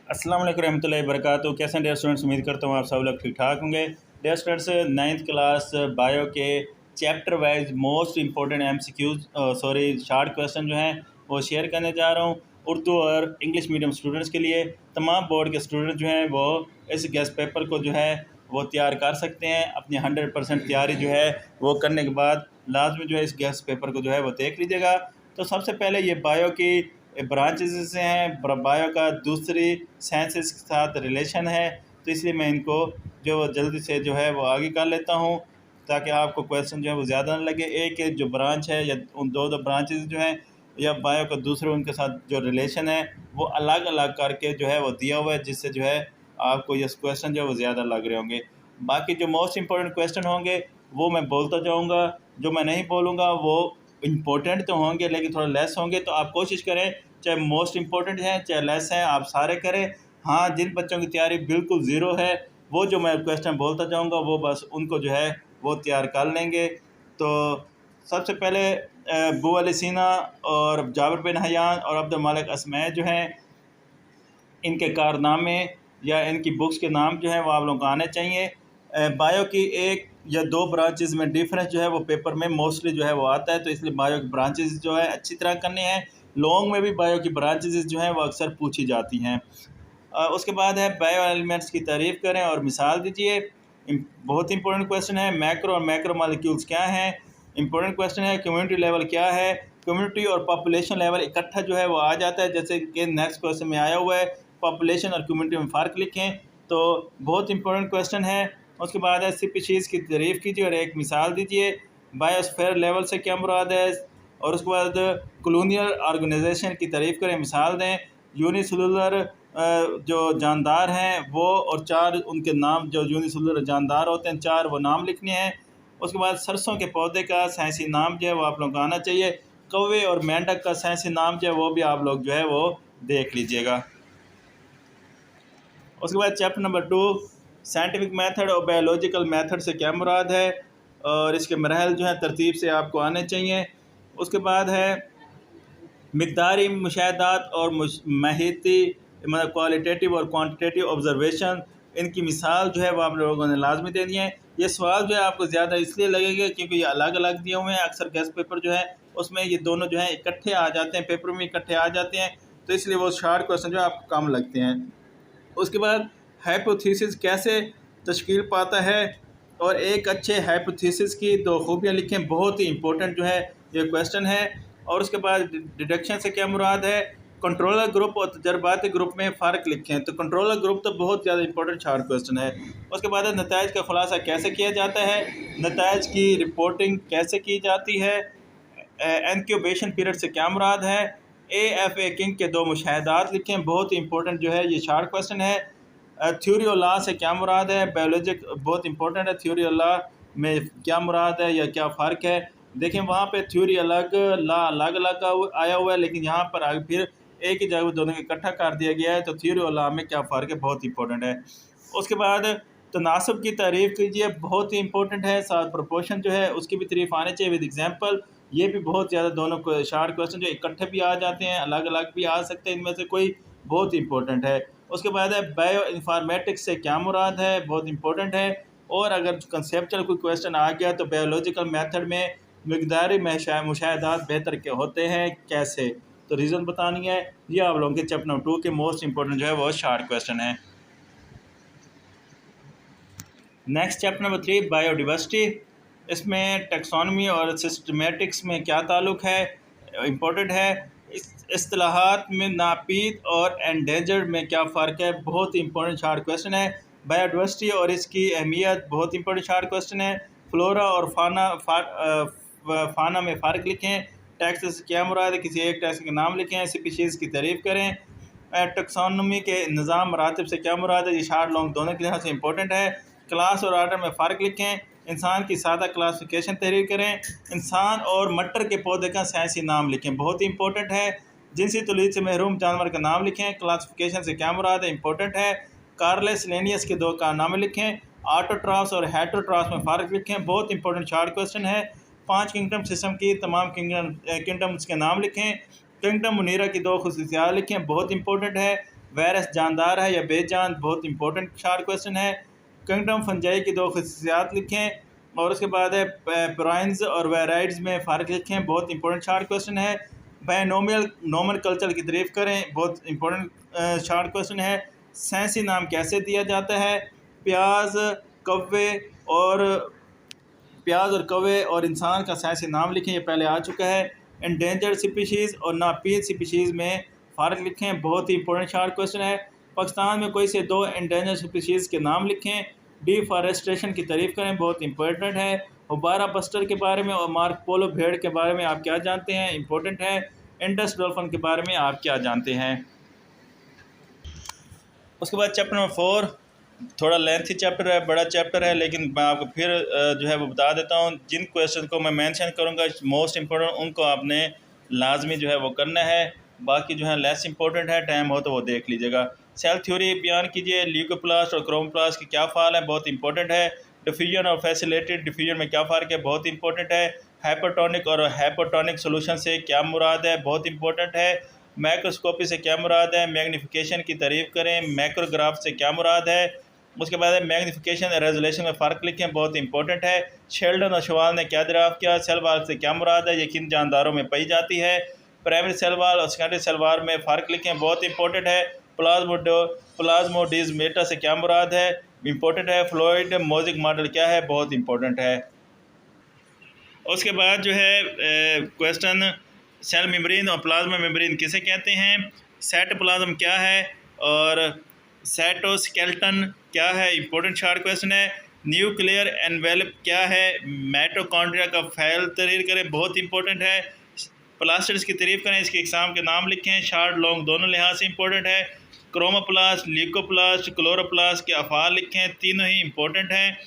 अस्सलाम वालेकुम रहमतुल्लाहि वबरकातुहू। कैसे हैं डियर स्टूडेंट्स? उम्मीद करता हूँ आप सब लोग ठीक ठाक होंगे। Dear students, 9th class bio के chapter wise most important short question जो हैं वो शेयर करने जा रहा हूँ। उर्दू और इंग्लिश मीडियम स्टूडेंट्स के लिए तमाम बोर्ड के स्टूडेंट जो हैं वो इस गेस्ट पेपर को जो है वो तैयार कर सकते हैं। अपनी 100% तैयारी जो है वो करने के बाद लाजमी जो है इस गेस्ट पेपर को जो है वो देख लीजिएगा। तो सबसे पहले ये बायो की ब्रांचेस से हैं, बायो का दूसरी साइंसेस के साथ रिलेशन है, तो इसलिए मैं इनको जो जल्दी से जो है वो आगे कर लेता हूँ ताकि आपको क्वेश्चन जो है वो ज़्यादा ना लगे। एक एक जो ब्रांच है या उन दो ब्रांचेस जो हैं या बायो का दूसरे उनके साथ जो रिलेशन है वो अलग अलग करके जो है वो दिया हुआ है, जिससे जो है आपको ये क्वेश्चन जो है वो ज़्यादा लग रहे होंगे। बाकी जो मोस्ट इंपॉर्टेंट क्वेश्चन होंगे वो मैं बोलता जाऊँगा, जो मैं नहीं बोलूँगा वो इम्पोर्टेंट तो होंगे लेकिन थोड़ा लेस होंगे। तो आप कोशिश करें चाहे मोस्ट इम्पोर्टेंट हैं चाहे लेस हैं, आप सारे करें। हाँ, जिन बच्चों की तैयारी बिल्कुल ज़ीरो है वो जो मैं क्वेश्चन बोलता जाऊँगा वो बस उनको जो है वो तैयार कर लेंगे। तो सबसे पहले अबू अली सीना और जाबिर बिन हयान और अब्दुल मालिक असमैय जो हैं, इनके कारनामे या इनकी बुक्स के नाम जो हैं वो आप लोगों को आने चाहिए। बायो की एक या दो ब्रांचेस में डिफरेंस जो है वो पेपर में मोस्टली जो है वो आता है, तो इसलिए बायो की ब्रांचेस जो है अच्छी तरह करनी है। लॉन्ग में भी बायो की ब्रांचेस जो हैं वो अक्सर पूछी जाती हैं। उसके बाद है बायो एलिमेंट्स की तारीफ़ करें और मिसाल दीजिए। बहुत इंपॉर्टेंट क्वेश्चन है। मैक्रो और मैक्रो मॉलिक्यूल्स क्या हैं? इंपॉर्टेंट क्वेश्चन है। कम्युनिटी लेवल क्या है? कम्युनिटी और पॉपुलेशन लेवल इकट्ठा जो है वो आ जाता है, जैसे कि नेक्स्ट क्वेश्चन में आया हुआ है पॉपुलेशन और कम्युनिटी में फ़र्क लिखें। तो बहुत इंपॉर्टेंट क्वेश्चन है। उसके बाद है स्पीशीज़ की तारीफ़ कीजिए और एक मिसाल दीजिए। बायोस्फीयर लेवल से क्या मुराद है? और उसके बाद कॉलोनियल ऑर्गेनाइजेशन की तारीफ़ करें, मिसाल दें। यूनिसेलुलर जो जानदार हैं वो और चार उनके नाम जो यूनिसेलुलर जानदार होते हैं, चार वो नाम लिखने हैं। उसके बाद सरसों के पौधे का साइंसी नाम जो है वो आप लोगों को आना चाहिए। कौवे और मेंढक का साइंसी नाम जो है वो भी आप लोग जो है वो देख लीजिएगा। उसके बाद चैप्टर नंबर 2 साइंटिफिक मेथड और बायोलॉजिकल मेथड से क्या मुराद है और इसके मरहल जो है तरतीब से आपको आने चाहिए। उसके बाद है मिक़दारी मुशाहदात और माहिती मतलब क्वालिटेटिव और क्वांटिटेटिव ऑब्जर्वेशन, इनकी मिसाल जो है वो आप लोगों ने लाजमी देनी है। ये सवाल जो है आपको ज़्यादा इसलिए लगेंगे क्योंकि ये अलग अलग दिए हुए हैं। अक्सर गेस्ट पेपर जो है उसमें ये दोनों जो है इकट्ठे आ जाते हैं, पेपर में इकट्ठे आ जाते हैं, तो इसलिए वो शॉर्ट क्वेश्चन जो है आपको कम लगते हैं। उसके बाद हाइपोथेसिस कैसे तश्कील पाता है और एक अच्छे हाइपोथेसिस की दो खूबियाँ लिखें, बहुत ही इंपॉर्टेंट जो है ये क्वेश्चन है। और उसके बाद डिडक्शन से क्या मुराद है? कंट्रोलर ग्रुप और तजर्बाती ग्रुप में फ़र्क लिखें। तो कंट्रोलर ग्रुप तो बहुत ज़्यादा इंपॉर्टेंट शॉर्ट क्वेश्चन है। उसके बाद नताइज का खुलासा कैसे किया जाता है? नताइज की रिपोर्टिंग कैसे की जाती है? इंक्यूबेशन पीरियड से क्या मुराद है? AFA किंग के दो मुशाहदात लिखें, बहुत ही इंपॉर्टेंट जो है ये शॉर्ट क्वेश्चन है। थ्योरी और लॉ से क्या मुराद है? बायोलॉजिक बहुत इंपॉर्टेंट है। थ्योरी और लॉ में क्या मुराद है या क्या फ़र्क है? देखें वहाँ पे थ्योरी अलग, लॉ अलग अलग आया हुआ है, लेकिन यहाँ पर आगे फिर एक ही जगह दोनों को इकट्ठा कर दिया गया है। तो थ्योरी और लॉ में क्या फ़र्क है, बहुत इंपॉर्टेंट है। उसके बाद तनासब की तारीफ़ कीजिए, बहुत ही इंपॉर्टेंट है। साथ प्रोपोर्शन जो है उसकी भी तारीफ़ आनी चाहिए विद एग्जांपल। ये भी बहुत ज़्यादा दोनों को शॉर्ट क्वेश्चन जो इकट्ठे भी आ जाते हैं, अलग अलग भी आ सकते हैं, इनमें से कोई बहुत इंपॉर्टेंट है। उसके बाद है बायो इन्फॉर्मेटिक्स से क्या मुराद है? बहुत इंपॉर्टेंट है। और अगर कंसेप्चुअल कोई क्वेश्चन आ गया तो बायोलॉजिकल मेथड में मिक़दारी मुशाहदात बेहतर के होते हैं कैसे? तो रीज़न बतानी है। ये आप लोगों के चैप्टर नंबर 2 के मोस्ट इंपॉर्टेंट जो है वो शॉर्ट क्वेश्चन है। Next chapter number 3 biodiversity. इसमें टैक्सोनॉमी और सिस्टमेटिक्स में क्या ताल्लुक़ है, इम्पोर्टेंट है। इस इस्तिलाहात में नापीद और एंडेंजर्ड में क्या फ़र्क है, बहुत ही इंपॉर्टेंट शॉर्ट क्वेश्चन है। बायोडाइवर्सिटी और इसकी अहमियत, बहुत इंपॉर्टेंट शॉर्ट क्वेश्चन है। फ्लोरा और फाना में फ़र्क लिखें। टैक्स से क्या मुराद है? किसी एक टैक्स के नाम लिखें। स्पीशीज़ की तारीफ़ करें। टैक्सोनॉमी के निज़ाम मरातब से क्या मुराद है? ये शॉर्ट लॉन्ग दोनों के लिहाज से इंपॉर्टेंट है। क्लास और आर्डर में फ़र्क लिखें। इंसान की सादा क्लासिफिकेशन तहरीर करें। इंसान और मटर के पौधे का साइंसी नाम लिखें, बहुत ही इंपॉर्टेंट है। जिनसी तौलीद से महरूम जानवर का नाम लिखें। क्लासिफिकेशन से क्या मुराद है, इंपॉर्टेंट है। कार्लेस लेनियस के दो कारनामे लिखें। ऑटोट्रॉफ्स और हेटरोट्रॉफ्स में फ़र्क लिखें, बहुत इंपॉर्टेंट शॉर्ट क्वेश्चन है। 5 किंगडम सिस्टम की तमाम किंगडम्स के नाम लिखें। किंगडम मुनीरा की दो खुसूसियात लिखें, बहुत इंपॉर्टेंट है। वायरस जानदार है या बेजान, बहुत इंपॉर्टेंट शार्ट क्वेश्चन है। किंगडम फंजाई की दो खसूसियात लिखें, और उसके बाद है प्राइन्स और वेराइड्स में फ़र्क लिखें, बहुत इंपॉर्टेंट शार्ट क्वेश्चन है। बायनोमियल नॉमन कल्चर की तारीफ़ करें, बहुत इंपॉर्टेंट शार्ट क्वेश्चन है। साइंसी नाम कैसे दिया जाता है? प्याज कौवे और इंसान का साइंसी नाम लिखें, ये पहले आ चुका है। एंडेंजर्ड स्पीशीज़ और नापीद स्पीशीज़ में फ़र्क लिखें, बहुत ही इंपॉर्टेंट शार्ट क्वेश्चन है। पाकिस्तान में कोई से दो एंडेंजर्ड स्पीशीज़ के नाम लिखें। डिफॉरेस्टेशन की तारीफ़ करें, बहुत इंपॉर्टेंट है। हुबारा बस्टर के बारे में और मार्क पोलो भेड़ के बारे में आप क्या जानते हैं? इंपॉर्टेंट है। इंडस डॉल्फिन के बारे में आप क्या जानते हैं? उसके बाद चैप्टर नंबर 4, थोड़ा लेंथी चैप्टर है, बड़ा चैप्टर है, लेकिन मैं आपको फिर जो है वो बता देता हूँ। जिन क्वेश्चन को मैं मेंशन करूँगा मोस्ट इम्पोर्टेंट, उनको आपने लाजमी जो है वो करना है। बाकी जो है लेस इंपॉर्टेंट है, टाइम हो तो वो देख लीजिएगा। सेल थ्योरी बयान कीजिए। ल्यूकोप्लास्ट और क्रोमोप्लास्ट की क्या फ़ाल है? बहुत इंपॉर्टेंट है। डिफ्यूजन और फैसिलेटेड डिफ्यूजन में क्या फ़र्क है? बहुत इंपॉर्टेंट है। हाइपरटोनिक और हाइपोटोनिक सोल्यूशन से क्या मुराद है? बहुत इंपॉर्टेंट है। माइक्रोस्कोपी से क्या मुराद है? मैग्नीफिकेशन की तारीफ़ करें। माइक्रोग्राफ से क्या मुराद है? उसके बाद मैग्नीफिकेशन और रेजोल्यूशन में फ़र्क लिखें, बहुत इंपॉर्टेंट है। शेल्डन और शवाल ने क्या दरियाफ़्त किया? सेल वाल से क्या मुराद है? ये किन जानदारों में पाई जाती है? प्राइमरी सेल वाल और सेकेंडरी सेल वाल में फ़र्क लिखें, बहुत इंपॉर्टेंट है। प्लाज्मोडिज़मेटा से क्या मुराद है? इंपॉर्टेंट है। फ्लोइड मोज़िक मॉडल क्या है? बहुत इंपॉर्टेंट है। उसके बाद जो है क्वेश्चन, सेल मेम्ब्रेन और प्लाज्मा मेम्ब्रेन किसे कहते हैं? साइटोप्लाज्म क्या है? और साइटोस्केलेटन क्या है? इंपॉर्टेंट शार्ट क्वेश्चन है। न्यूक्लियर एनवेलप क्या है? माइटोकॉन्ड्रिया का फैल तहरीर करें, बहुत इंपॉर्टेंट है। प्लास्टिड्स की तारीफ़ करें, इसके एग्जाम के नाम लिखें। शार्ट लॉन्ग दोनों लिहाज से इंपॉर्टेंट है। क्रोमोप्लास्ट, ल्यूकोप्लास्ट, क्लोरोप्लास्ट के अफ़ाल लिखें, तीनों ही इंपॉर्टेंट हैं।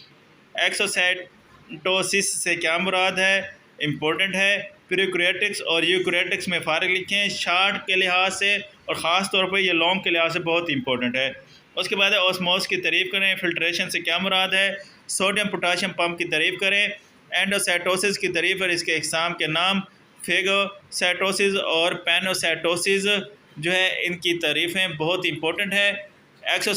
एक्सोसाइटोसिस से क्या मुराद है? इंपॉर्टेंट है। प्रीक्रिएटिक्स और यूक्रिएटिक्स में फ़र्क लिखें, शार्ट के लिहाज से और ख़ास तौर पर ये लॉन्ग के लिहाज से बहुत इंपॉर्टेंट है। उसके बाद ऑस्मोस की तारीफ़ करें। फ़िल्ट्रेशन से क्या मुराद है? सोडियम पोटाशियम पंप की तारीफ़ करें। एंडोसाइटोसिस की तारीफ़ और इसके एग्जाम के नाम। फेगोसाइटोसिस और पैनोसाइटोसिस जो है इनकी तारीफ़ें बहुत इंपॉर्टेंट है। एक्सो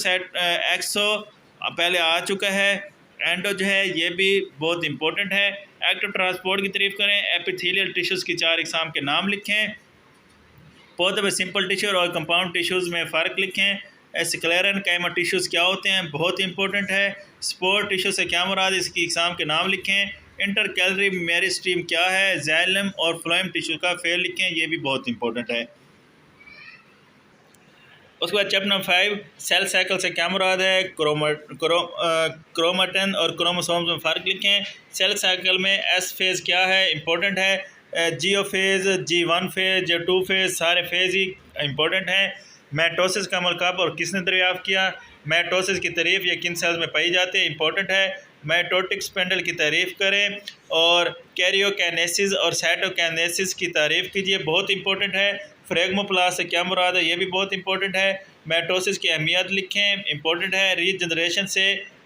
पहले आ चुका है। एंडो जो है ये भी बहुत इंपॉर्टेंट है। एक्टिव ट्रांसपोर्ट की तारीफ़ करें। एपिथेलियल टिश्यूज़ की 4 इकसाम के नाम लिखें। पौधे में सिंपल टिश्यू और कंपाउंड टिश्यूज़ में फ़र्क लिखें। स्क्लेरन काइमा टिश्यूज़ क्या होते हैं? बहुत इंपॉर्टेंट है। स्पोर टिश्यू से क्या मुराद? इसकी इकसाम के नाम लिखें। इंटर कैलरी मेरिस्टीम क्या है? जैलम और फ्लोएम टिश्यू का फेल लिखें, ये भी बहुत इंपॉर्टेंट है। उसके बाद चैप्टर नंबर 5, सेल साइकिल से क्या मुराद है? क्रोमेटिन और क्रोमोसोम्स में फ़र्क लिखें। सेल साइकिल में एस फेज़ क्या है? इंपॉर्टेंट है। G O phase, G1 phase, G2 phase, सारे फेज़ ही इंपॉर्टेंट हैं। माइटोसिस का अमल कब और किसने दरियाफ़्त किया? माइटोसिस की तारीफ़ ये किन सेल्स में पाई जाती है? इंपॉर्टेंट है। माइटोटिक स्पेंडल की तारीफ़ करें और कैरियोकाइनेसिस और साइटोकाइनेसिस की तारीफ़ कीजिए, बहुत इंपॉर्टेंट है। फ्रेगमोप्लास्ट से क्या मुराद है? ये भी बहुत इंपॉर्टेंट है। माइटोसिस की अहमियत लिखें, इंपॉर्टेंट है। रीजनरेशन से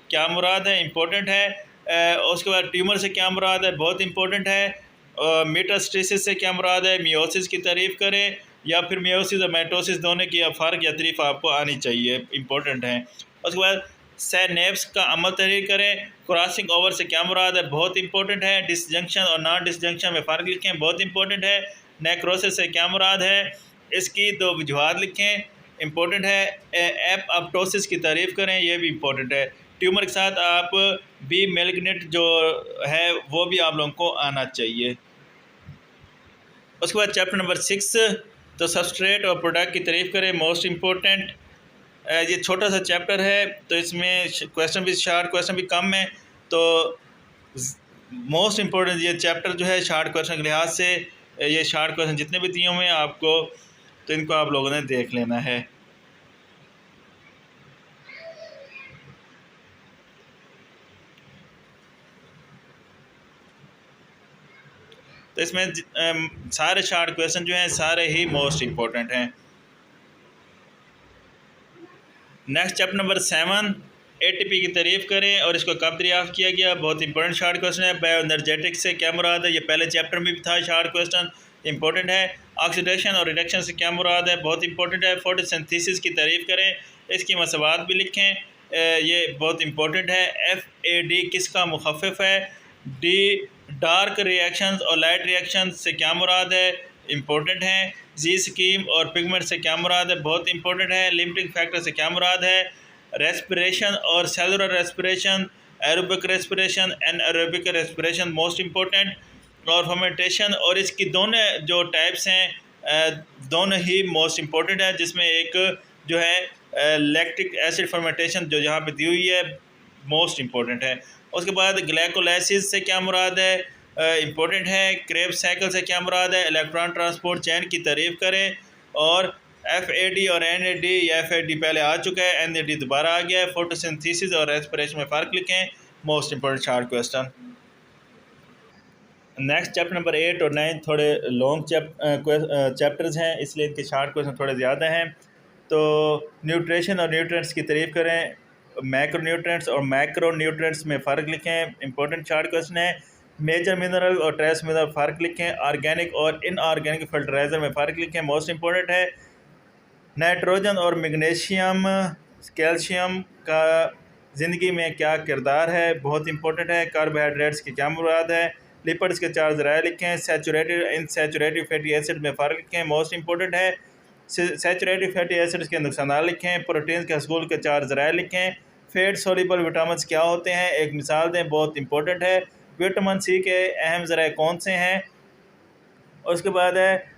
क्या मुराद है? इंपॉर्टेंट है। उसके बाद ट्यूमर से क्या मुराद है? बहुत इंपॉर्टेंट है। मेटास्टेसिस से क्या मुराद है? मियोसिस की तारीफ़ करें, या फिर मियोसिस और माइटोसिस दोनों की फ़र्क या तारीफ़ आपको आनी चाहिए, इंपॉर्टेंट है। उसके बाद सैनेप्स का अमल तहरीर करें। क्रॉसिंग ओवर से क्या मुराद है? बहुत इंपॉर्टेंट है। डिसजंक्शन और नॉन डिसजंक्शन में फ़र्क लिखें, बहुत इंपॉर्टेंट है। नेक्रोसिस से क्या मुराद है? इसकी 2 वजूहात लिखें, इंपॉर्टेंट है। एपअप्टोसिस की तारीफ़ करें, यह भी इंपॉर्टेंट है। ट्यूमर के साथ आप बी मेलिग्नेंट जो है वो भी आप लोगों को आना चाहिए। उसके बाद चैप्टर नंबर 6, तो सबस्ट्रेट और प्रोडक्ट की तारीफ़ करें, मोस्ट इम्पोर्टेंट। ये छोटा सा चैप्टर है, तो इसमें क्वेश्चन भी शार्ट क्वेश्चन भी कम है, तो मोस्ट इम्पोर्टेंट ये चैप्टर जो है शार्ट क्वेश्चन के लिहाज से, ये शार्ट क्वेश्चन जितने भी दिए हुए हैं आपको, तो इनको आप लोगों ने देख लेना है। तो इसमें सारे शार्ट क्वेश्चन जो हैं सारे ही मोस्ट इम्पोर्टेंट हैं। नेक्स्ट चैप्टर नंबर 7, ATP की तारीफ़ करें और इसको कब दरियाफ़्त किया गया? बहुत इंपॉर्टेंट शार्ट क्वेश्चन है। बायो एनर्जेटिक्स से क्या मुराद है? ये पहले चैप्टर में भी था, शार्ट क्वेश्चन इंपॉर्टेंट है। ऑक्सीडेशन और रिडक्शन से क्या मुराद है, बहुत इंपॉर्टेंट है। फोटोसिंथेसिस की तारीफ़ करें, इसकी मसवाद भी लिखें, ये बहुत इंपॉर्टेंट है। FAD किसका मुखफ़िफ़ है? डी डार्क रिएक्शंस और लाइट रिएक्शंस से क्या मुराद है, इंपॉर्टेंट है। जी स्कीम और पिगमेंट से क्या मुराद है, बहुत इंपॉर्टेंट है। लिमिटिंग फैक्टर से क्या मुराद है, रेस्पिरेशन और cellular respiration, aerobic respiration, anaerobic respiration most important. और फर्मेंटेशन और इसकी दोनों जो टाइप्स हैं दोनों ही मोस्ट इंपॉर्टेंट है, जिसमें एक जो है लैक्टिक एसिड फर्मेंटेशन जो यहाँ पे दी हुई है मोस्ट इंपॉर्टेंट है। उसके बाद ग्लाइकोलाइसिस से क्या मुराद है, इंपॉर्टेंट है। क्रेब्स साइकिल से क्या मुराद है, इलेक्ट्रॉन ट्रांसपोर्ट चैन की तारीफ़ करें। और FAD और NAD, या FAD पहले आ चुका है, NAD दोबारा आ गया है। फोटोसिंथेसिस और रेस्पिरेशन में फ़र्क लिखें, most important short question. Next chapter number 8 और 9 थोड़े लॉन्ग चैप्टर्स हैं, इसलिए इनके शार्ट क्वेश्चन थोड़े ज़्यादा हैं। तो न्यूट्रिशन और न्यूट्रिएंट्स की तारीफ़ करें, मैक्रो न्यूट्रिएंट्स और मैक्रो न्यूट्रिएंट्स में फ़र्क लिखें, इंपॉर्टेंट शार्ट क्वेश्चन है। मेजर मिनरल और ट्रेस मिनरल फ़र्क लिखें, ऑर्गेनिक और इनऑर्गेनिक फर्टिलाइज़र में फ़र्क लिखें, मोस्ट इंपॉर्टेंट है। नाइट्रोजन और मैग्नीशियम कैल्शियम का ज़िंदगी में क्या किरदार है, बहुत इंपॉर्टेंट है। कार्बोहाइड्रेट्स की क्या मुराद है, लिपिड्स के चार ज़राए लिखें। सैचुरेटेड इनसैचुरेटेड फैटी एसिड में फ़र्क लिखें, मोस्ट इंपॉर्टेंट है। सैचुरेटेड फैटी एसिड्स के नुकसान लिखें। प्रोटीन के हसूल के चार ज़राए लिखें। फैट सोल्यूबल विटामिन क्या होते हैं, एक मिसाल दें, बहुत इंपॉर्टेंट है। विटामिन C के अहम ज़राए कौन से हैं। उसके बाद है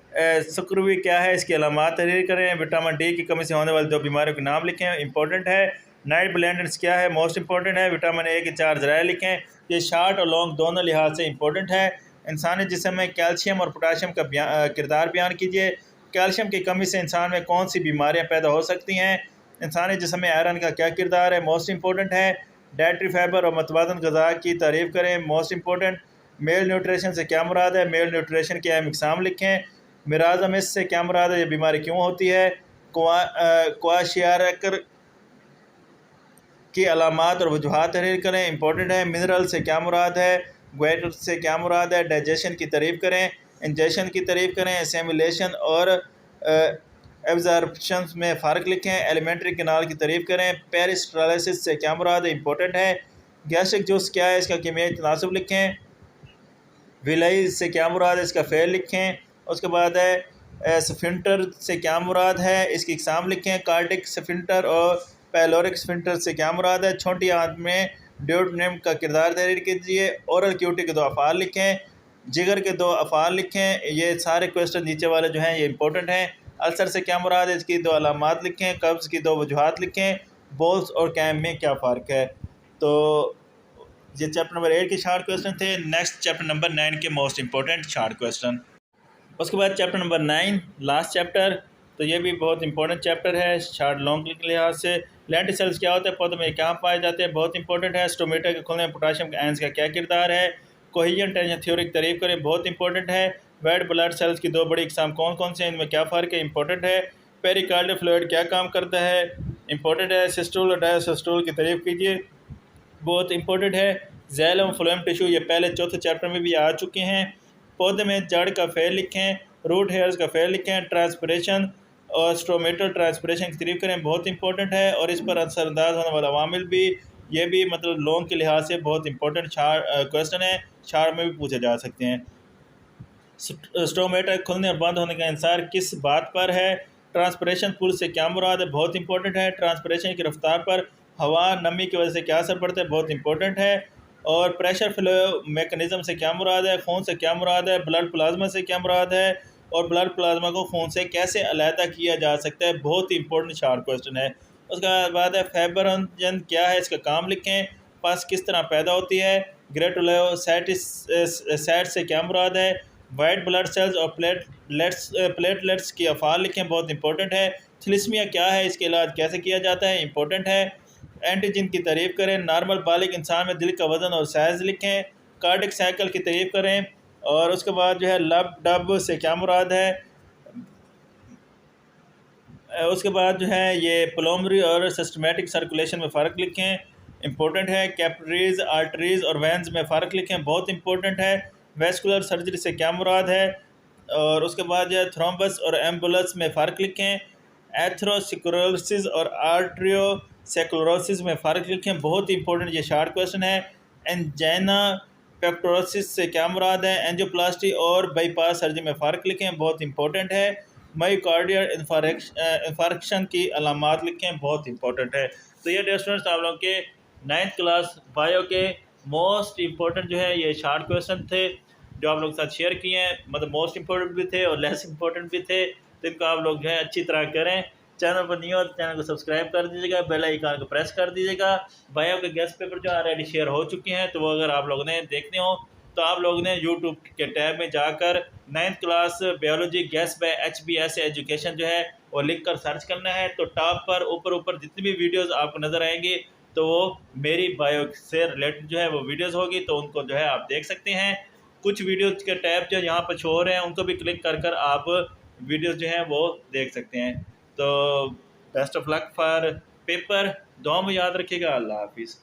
सुक्रवी क्या है, इसकी अलामात तहरीर करें। विटामिन D की कमी से होने वाली दो बीमारियों के नाम लिखें, इंपॉर्टेंट है। नाइट ब्लेंडेंस क्या है, मोस्ट इंपॉर्टेंट है। विटामिन A के चार ज़राए लिखें, ये शार्ट और लॉन्ग दोनों लिहाज से इंपॉर्टेंट है। इंसानी जिस्म में कैल्शियम और पोटाशियम का किरदार बयान कीजिए। कैल्शियम की कमी से इंसान में कौन सी बीमारियाँ पैदा हो सकती हैं। इंसानी जिस्म में आयरन का क्या किरदार है, मोस्ट इंपॉर्टेंट है। डाइटरी फाइबर और मतवाज़न ग़िज़ा की तारीफ़ करें, मोस्ट इंपॉर्टेंट। मेल न्यूट्रिशन से क्या मुराद है, मेल न्यूट्रिशन के अहम इक़साम लिखें। मिराज़ से क्या मुराद है, ये बीमारी क्यों होती है। क्वाशियारकर की अलामात और वजूहात तहरीर करें, इंपॉर्टेंट है। मिनरल से क्या मुराद है, ग्वेट से क्या मुराद है। डाइजेशन की तारीफ़ करें, इंजेशन की तारीफ़ करें। एसिमिलेशन और एब्जॉर्प्शन में फ़र्क लिखें। एलिमेंट्री कैनाल की तारीफ़ करें। पेरिस्टालिसिस से क्या मुराद है, इंपॉर्टेंट है। गैस्ट्रिक जूस क्या है, इसका कीमियाई तनासब लिखें। विलाई से क्या मुराद है, इसका फ़ेल लिखें। उसके बाद है स्फिंटर से क्या मुराद है, इसकी इक़साम लिखें। कार्डिक स्फिंटर और पैलोरिक स्फिंटर से क्या मुराद है। छोटी आंत में ड्यूटनेम का किरदार तहरीर कीजिए। ओरल क्यूटी के दो अफ़ाल लिखें, जिगर के दो अफ़ाल लिखें। ये सारे क्वेश्चन नीचे वाले जो हैं ये इंपॉर्टेंट हैं। अल्सर से क्या मुराद है, इसकी दो अलामात लिखें। कब्ज़ की दो वजूहात लिखें। बोल्स और कैम में क्या फ़र्क है। तो ये चैप्टर नंबर 8 के शार्ट क्वेश्चन थे। नेक्स्ट चैप्टर नंबर 9 के मोस्ट इंपॉर्टेंट शार्ट क्वेश्चन। उसके बाद चैप्टर नंबर 9 लास्ट चैप्टर, तो ये भी बहुत इंपॉर्टेंट चैप्टर है शार्ट लॉन्ग के लिहाज से। लेंटिसेल्स क्या होते हैं, पौधों में कहाँ पाए जाते हैं, बहुत इंपॉर्टेंट है। स्टोमेटा के खुलने में पोटाशियम के आयंस का क्या किरदार है। कोहेजन टेंशन थ्योरी की तारीफ़ करें, बहुत इंपॉर्टेंट है। रेड ब्लड सेल्स की दो बड़ी इकसाम कौन कौन से हैं, इनमें क्या फ़र्क है, इंपॉर्टेंट है। पेरिकार्डियल फ्लूइड क्या काम करता है, इंपॉर्टेंट है। सिस्टोल और डायसिस्टोल की तारीफ़ कीजिए, बहुत इंपॉर्टेंट है। ज़ैलम फ्लोएम टिश्यू ये पहले चौथे चैप्टर में भी आ चुके हैं। पौधे में जड़ का फ़ेल लिखें, रूट हेयर्स का फ़ेल लिखें। ट्रांसपिरेशन और स्ट्रोमेटल ट्रांसपिरेशन की तारीफ़ करें, बहुत इंपॉर्टेंट है। और इस पर असरअंदाज होने वाला अवामिल भी, ये भी मतलब लॉन्ग के लिहाज से बहुत इंपॉर्टेंट क्वेश्चन है, शार्ट में भी पूछे जा सकते हैं। स्टोमेटा खुलने और बंद होने का इंसार किस बात पर है। ट्रांसपिरेशन पुल से क्या मुराद है, बहुत इंपॉर्टेंट है। ट्रांसपिरेशन की रफ्तार पर हवा नमी की वजह से क्या असर पड़ता है, बहुत इंपॉर्टेंट है। और प्रेशर फ्लो मेकनिज़म से क्या मुराद है। खून से क्या मुराद है। ब्लड प्लाज्मा से क्या मुराद है। और ब्लड प्लाज्मा को खून से कैसे अलहदा किया जा सकता है, बहुत ही इंपॉर्टेंट शार्ट क्वेश्चन है। उसके बाद है फाइब्रोनजन क्या है, इसका काम लिखें। पस किस तरह पैदा होती है। ग्रेटुलोसाइट से क्या मुराद है। वाइट ब्लड सेल्स और प्लेटलेट्स की अफ़ाल लिखें, बहुत इंपॉर्टेंट है। थैलेसीमिया क्या है, इसका इलाज कैसे किया जाता है, इंपॉर्टेंट है। एंटीजन की तारीफ़ करें। नॉर्मल बालिग इंसान में दिल का वज़न और साइज़ लिखें। कार्डिक साइकिल की तारीफ़ करें। और उसके बाद जो है लब डब से क्या मुराद है। उसके बाद जो है ये प्लोमरी और सिस्टमेटिक सर्कुलेशन में फ़र्क लिखें, इंपॉर्टेंट है। कैपिलरीज, आर्टरीज और वेंस में फ़र्क लिखें, बहुत इंपॉर्टेंट है। वेस्कुलर सर्जरी से क्या मुराद है। और उसके बाद जो है थ्रोम्बस और एम्बुलस में फ़र्क लिखें, एथेरोस्क्लेरोसिस और आर्ट्रियोस्क्लेरोसिस में फ़र्क लिखें। बहुत ही इंपॉर्टेंट ये शार्ट क्वेश्चन है। एंजाइना पेक्टोरोसिस से क्या मुराद है? एंजियोप्लास्टी और बाईपास सर्जरी में फ़र्क लिखें, बहुत इंपॉर्टेंट है। मायोकार्डियल इंफार्क्शन की अलामात लिखें, बहुत इंपॉर्टेंट है। तो ये डियर स्टूडेंट्स आप लोग के 9th क्लास बायो के मोस्ट इंपॉर्टेंट जो है ये शार्ट क्वेश्चन थे जो आप लोग के साथ शेयर किए हैं। मतलब मोस्ट इंपॉर्टेंट भी थे और लेस इंपॉर्टेंट भी थे, तो इनको आप लोग जो है अच्छी तरह करें। चैनल पर नहीं हो तो चैनल को सब्सक्राइब कर दीजिएगा, बेल आइकन को प्रेस कर दीजिएगा। बायो के गेस्ट पेपर जो ऑलरेडी शेयर हो चुके हैं, तो वो अगर आप लोगों ने देखने हो तो आप लोगों ने यूट्यूब के टैब में जाकर 9th class biology guest by HBS education जो है वो लिख कर सर्च करना है। तो टॉप पर ऊपर ऊपर जितनी भी वीडियोस आपको नज़र आएंगी तो वो मेरी बायो से रिलेटेड जो है वो वीडियोस होगी, तो उनको जो है आप देख सकते हैं। कुछ वीडियोस के टैब जो यहाँ पर शो हो रहे हैं उनको भी क्लिक कर कर आप वीडियोस जो हैं वो देख सकते हैं। तो best of luck for paper, दुआ में याद रखिएगा। अल्लाह हाफिज़।